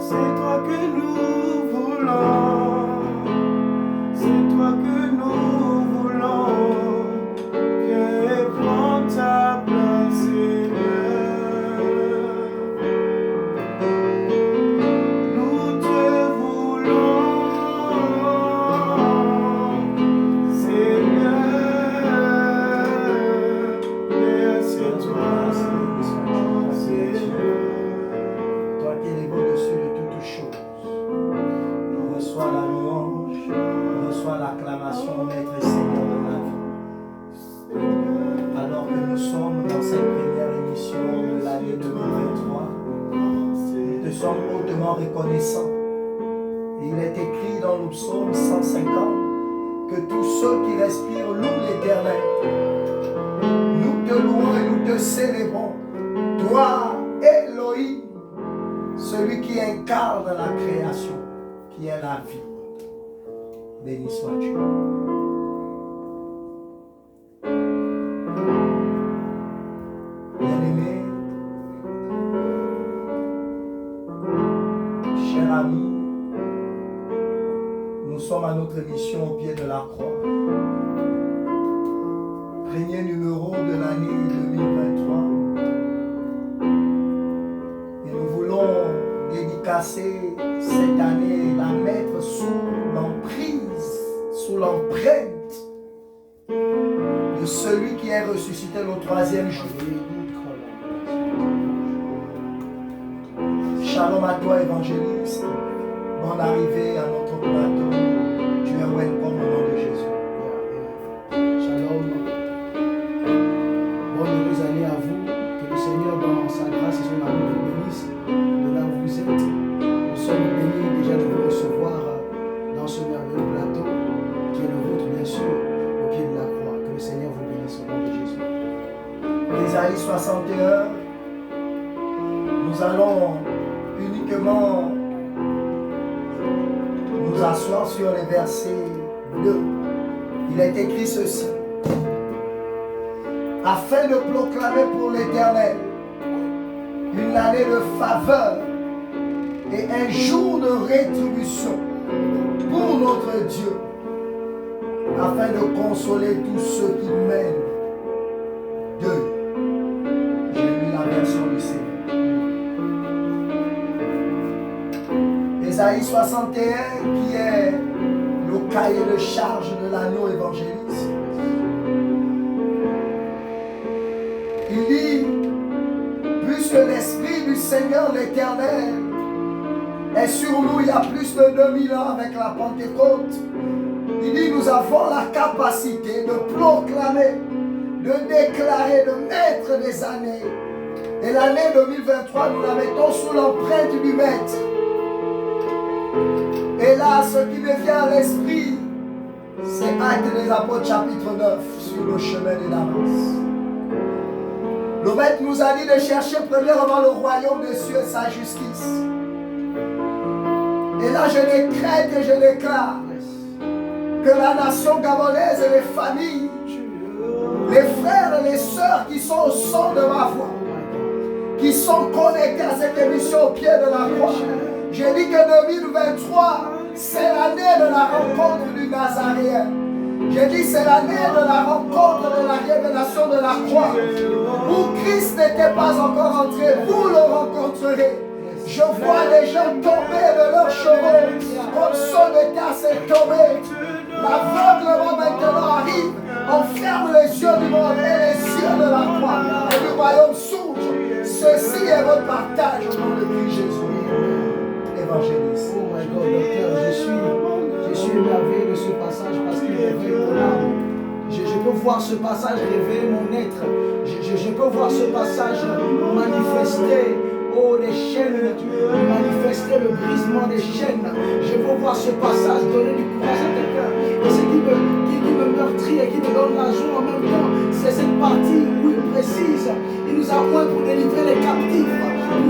C'est toi que nous voulons, c'est toi que nous voulons. Viens et prends ta place, Seigneur. Nous te voulons, Seigneur. Merci à toi, Seigneur. Toi qui es au-dessus de toutes choses, on reçoit la louange, on reçoit l'acclamation, Maître et Seigneur de la vie. Alors que nous sommes dans cette première émission de l'année 2023, nous te sommes hautement reconnaissants. Il est écrit dans le psaume 150 que tous ceux qui respirent louent l'Éternel. Nous te louons et nous te célébrons. Toi, Elohim, celui qui incarne la création, qui est la vie. Béni sois-tu. Bien-aimé, cher ami, nous sommes à notre mission au pied de la croix. Premier numéro de l'année 2023. Et nous voulons dédicacer cette année, la mettre sous l'emprise, sous l'empreinte de celui qui est ressuscité le troisième jour. Shalom à toi, évangéliste. Bonne arrivée à notre plateau. Tu es welcome au nom de Jésus. Shalom. Bonne heureuse année à vous. Que le Seigneur, dans sa grâce et son amour, vous bénisse. De là où vous êtes, nous sommes bénis déjà de vous recevoir dans ce merveilleux plateau qui est le vôtre, bien sûr, au pied de la croix. Que le Seigneur vous bénisse au nom de Jésus. Ésaïe 61, nous allons uniquement nous asseoir sur les versets 2. Il est écrit ceci: afin de proclamer pour l'Éternel une année de faveur et un jour de rétribution pour notre Dieu, afin de consoler tous ceux qui mènent deuil. J'ai lu la version du Seigneur. Ésaïe 61, qui est le cahier de charge de l'agneau évangéliste. Il dit: puisque l'Esprit du Seigneur l'Éternel est sur nous il y a plus de 2000 ans avec la Pentecôte, il dit: nous avons la capacité de proclamer, de déclarer, de mettre des années. Et l'année 2023, nous la mettons sous l'empreinte du Maître. Et là, ce qui me vient à l'esprit, c'est Actes des Apôtres chapitre 9, sur le chemin de Damas. Le Maître nous a dit de chercher premièrement le royaume des cieux et sa justice. Et là, je décrète et je déclare que la nation gabonaise et les familles, les frères et les sœurs qui sont au son de ma voix, qui sont connectés à cette émission au pied de la croix, j'ai dit que 2023, c'est l'année de la rencontre du Nazaréen. J'ai dit c'est l'année de la rencontre de la révélation de la croix. Où Christ n'était pas encore entré, vous le rencontrerez. Je vois les gens tomber de leurs chevaux, comme son état s'est tombé. L'aveuglement maintenant arrive, on ferme les yeux du monde et les yeux de la croix. Et le royaume s'ouvre. Ceci est votre partage au nom de Christ Jésus. Évangéliste. Oh my God, docteur, je suis émerveillé de ce passage parce qu'il réveille mon âme. Je peux voir ce passage réveiller mon être. Je peux voir ce passage manifester, oh, les chaînes, manifester le brisement des chaînes. Je peux voir ce passage donner du courage à quelqu'un. Et ce qui me meurtrit et qui me donne la joie en même temps, c'est cette partie où il précise: il nous a point pour délivrer les captifs,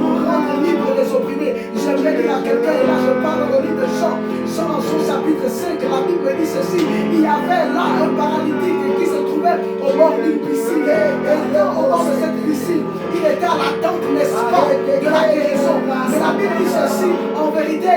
pour rendre libres les opprimés. J'aimerais dire à quelqu'un, et là je parle dans le livre de Jean dans son chapitre 5, la Bible dit ceci: il y avait là un paralytique qui se trouvait était au bord d'une piscine. Et au bord de cette piscine, il était à l'attente, n'est-ce pas, de la guérison. Mais la Bible dit ceci, en vérité,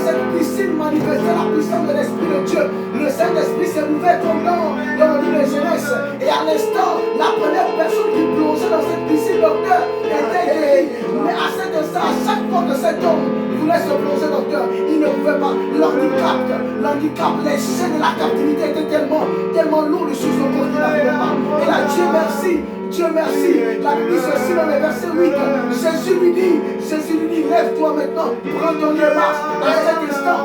cette piscine manifestait la puissance de l'Esprit de Dieu. Le Saint-Esprit s'est ouvert comme dans le livre de Genèse. Et à l'instant, la première personne qui plongeait dans cette piscine, docteur, était guérie. Mais à cet instant, à chaque fois que cet homme voulait se plonger, docteur, il ne pouvait pas. L'handicap, les chaînes de la captivité étaient tellement lourdes sur son corps qu'il n'arrivait pas. Et là, Dieu merci. La Bible dit ceci dans le verset 8. Jésus lui dit, lève-toi maintenant, prends ton lit et marche. À cet instant,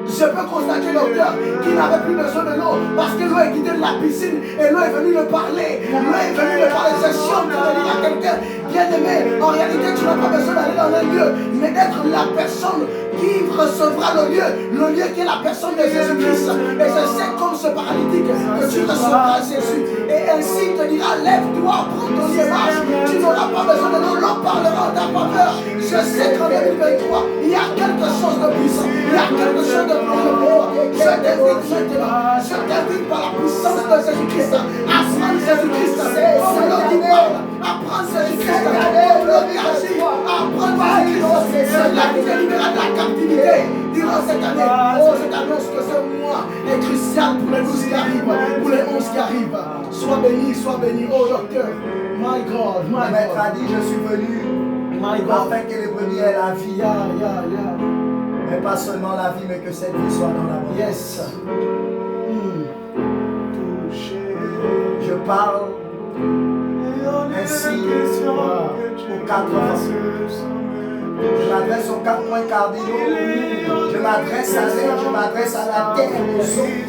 je peux constater, docteur, qu'il n'avait plus besoin de l'eau parce que l'eau est quittée de la piscine et l'eau est venue le parler. C'est chiant de dire à quelqu'un, bien aimé, en réalité, tu n'as pas besoin d'aller dans un lieu, mais d'être la personne qui recevra le lieu qui est la personne de Jésus-Christ. Et je sais comme ce paralytique que tu recevras Jésus. Et ainsi il te dira, lève-toi, prends ton lit et marche. Tu n'auras pas besoin de l'eau, l'eau parlera en ta faveur. Je sais qu'en 2023, il y a quelque chose de puissant. Il y a quelque chose de glorieux pour toi. Je t'invite par la puissance de Jésus-Christ à prendre Jésus-Christ. Comme l'eau qui parle, à prendre Jésus-Christ. Comme l'eau qui agit, à prendre Jésus-Christ. Cela qui te libérera de la captivité durant cette année. Oh, je t'annonce que ce mois est crucial pour les 12 qui arrivent, pour les 11 qui arrivent. Sois béni, oh docteur. My God, my Maître God. a dit, je suis venu My God. afin que les brebis aient la vie. Yeah. Mais pas seulement la vie, mais que cette vie soit dans l'abondance. Yes. Je parle ainsi aux 4 vents. Je m'adresse aux 4 points cardinaux. Je m'adresse à l'air, je m'adresse à la terre, aux eaux.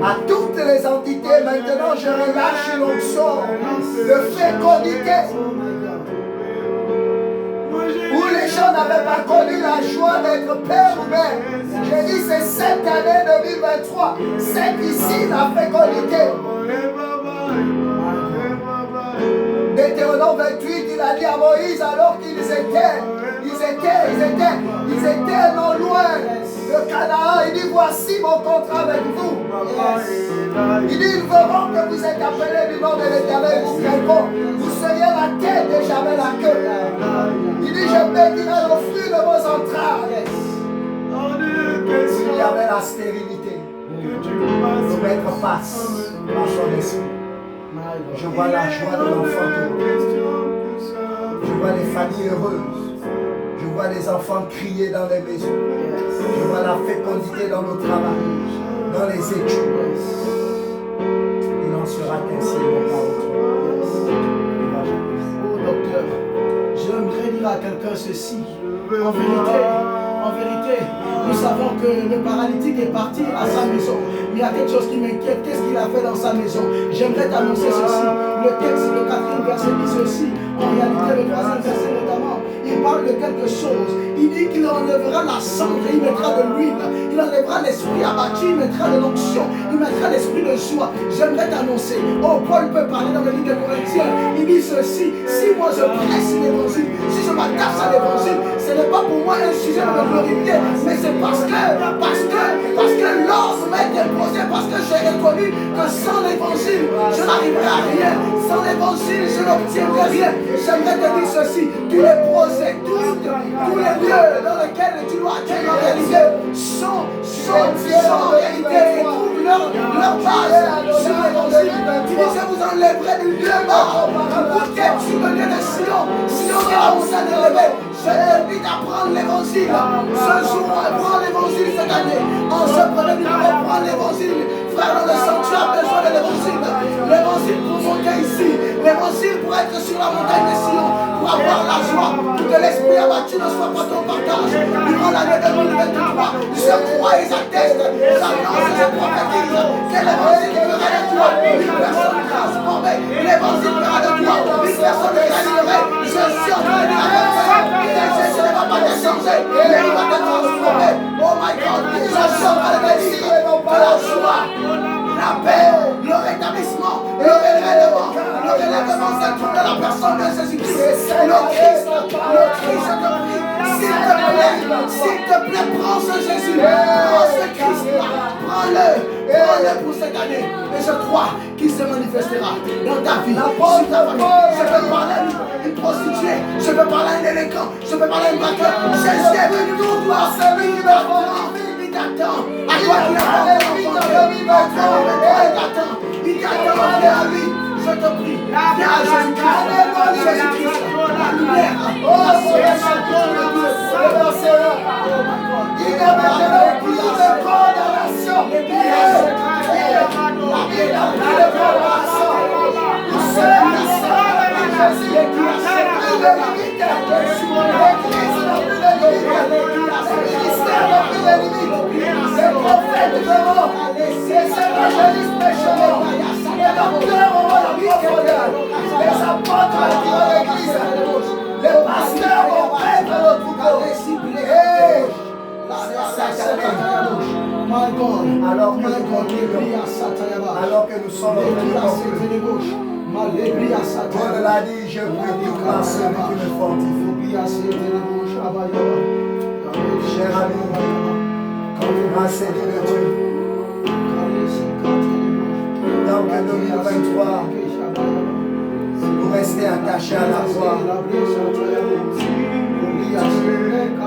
À toutes les entités, maintenant je relâche une onction de fécondité. Où les gens n'avaient pas connu la joie d'être père ou mère. J'ai dit c'est cette année 2023, c'est ici la fécondité. Deutéronome 28, il a dit à Moïse alors qu'ils étaient non loin de Canaan. Il dit voici mon contrat avec vous. Il dit ils verront que vous êtes appelés du nom de l'Éternel, vous craindront. Vous seriez la tête et jamais la queue. Il dit je bénirai le fruit de vos entrailles. S'il y avait la stérilité, nos maîtres passent par son esprit. Je vois la joie de l'enfant heureux. Je vois les familles heureuses. Je vois les enfants crier dans les maisons. Je vois la fécondité dans nos travaux, dans les études. Il en sera qu'ainsi, mon Père. Oh docteur, j'aimerais dire à quelqu'un ceci. En vérité, nous savons que le paralytique est parti à sa maison. Mais il y a quelque chose qui m'inquiète. Qu'est-ce qu'il a fait dans sa maison? J'aimerais t'annoncer ceci. Le texte, le 4e verset dit ceci. En réalité, le 3e verset notamment, il parle de quelque chose. Il dit qu'il enlèvera la cendre et il mettra de l'huile. Il enlèvera l'esprit abattu, il mettra de l'onction, il mettra l'esprit de joie. J'aimerais t'annoncer. Oh, Paul peut parler dans le livre de Corinthiens. Il dit ceci. Si moi je presse l'évangile, si je m'attache à l'évangile, ce n'est pas pour moi un sujet de me glorifier, mais c'est parce que l'ordre m'est imposé, parce que j'ai reconnu que sans l'évangile, je n'arriverai à rien. Sans l'évangile, je n'obtiendrai rien. J'aimerais te dire ceci. Tous les projets, tous les lieux dans lesquels tu dois actuellement réaliser sont en réalité et trouvent leur base sur l'évangile. Tu dis, je vous enlèverai du lieu mort. Vous qui êtes sur le lieu de Sion est la montagne élevée. Je t'invite à prendre l'évangile. Ce jour, prends l'évangile cette année. En ce premier numéro, prends l'évangile. Frère, dans le sang, tu as besoin de l'évangile. L'évangile pour monter ici. L'évangile pour être sur la montagne de Sion. Pour avoir la joie. Pour que l'esprit abattu ne soit pas ton partage. Durant l'année 2023, je crois et j'atteste. J'annonce et je prophétise que l'évangile fera de toi une personne transformée. L'évangile fera de toi une personne délivrée. Je suis en train de dire avec toi. Jésus ne va pas te changer, mais il va te transformer. Oh my God, je suis en train de te dire que la joie, la paix, le rétablissement, le relèvement s'introuve dans la personne de Jésus-Christ. Le Christ, je te prie, s'il te plaît, prends ce Jésus, prends ce Christ-là, prends-le prends-le pour cette année. Et je crois qu'il se manifestera dans ta vie. La porte, Sur ta famille. Je peux parler à une prostituée. Je peux parler à un délinquant. Je peux parler à un braqueur. Jésus est venu pour toi. C'est lui qui m'attend. Il t'attend. À toi qui l'as il t'attend. Il t'attend. Viens à lui. Je te prie. Viens à Jésus-Christ. Jésus-Christ. La lumière. Oh, il n'y a maintenant plus de condamnation. Il n'y a plus de condamnation. Pour ceux qui sont avec Jésus, plus de limites. L'Église n'a plus de limites. Le ministère n'a plus de limites. Les prophètes verront. Les évangélistes prêcheront. Les docteurs auront la profondeur. Les apôtres diront l'Église. Les pasteurs vont prêtre le troupeau. My God, Alors que my God, alors que nous sommes en train de conclure, Paul l'a dit, je prie tout par celui qui me fortifie. Cher ami, grâce à Dieu, dans que 2023, nous rester attachés à la croix,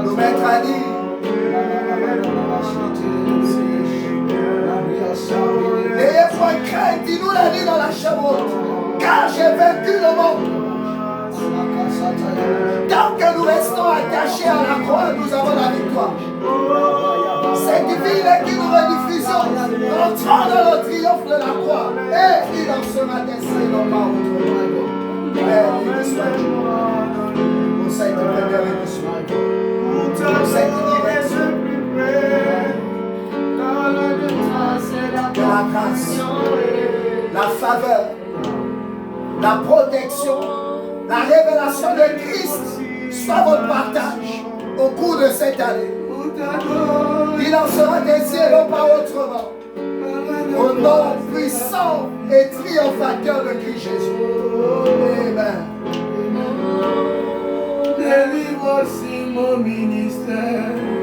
nous mettre à dire, n'ayez point crainte, dis-nous la vie dans la chambre, car j'ai vaincu le monde. Tant que nous restons attachés à la croix, nous avons la victoire. C'est divine qui nous rediffusion. Entrons dans le triomphe de la croix. Et il en sera décès, non pas autrement. Père, il soit Dieu. Conseil de première émission. Conseil de direction. Que la grâce, la faveur, la protection, la révélation de Christ soit votre partage au cours de cette année. Il en sera désiré, non pas autrement. Au nom puissant et triomphateur de Christ Jésus. Amen. Délivre aussi mon ministère.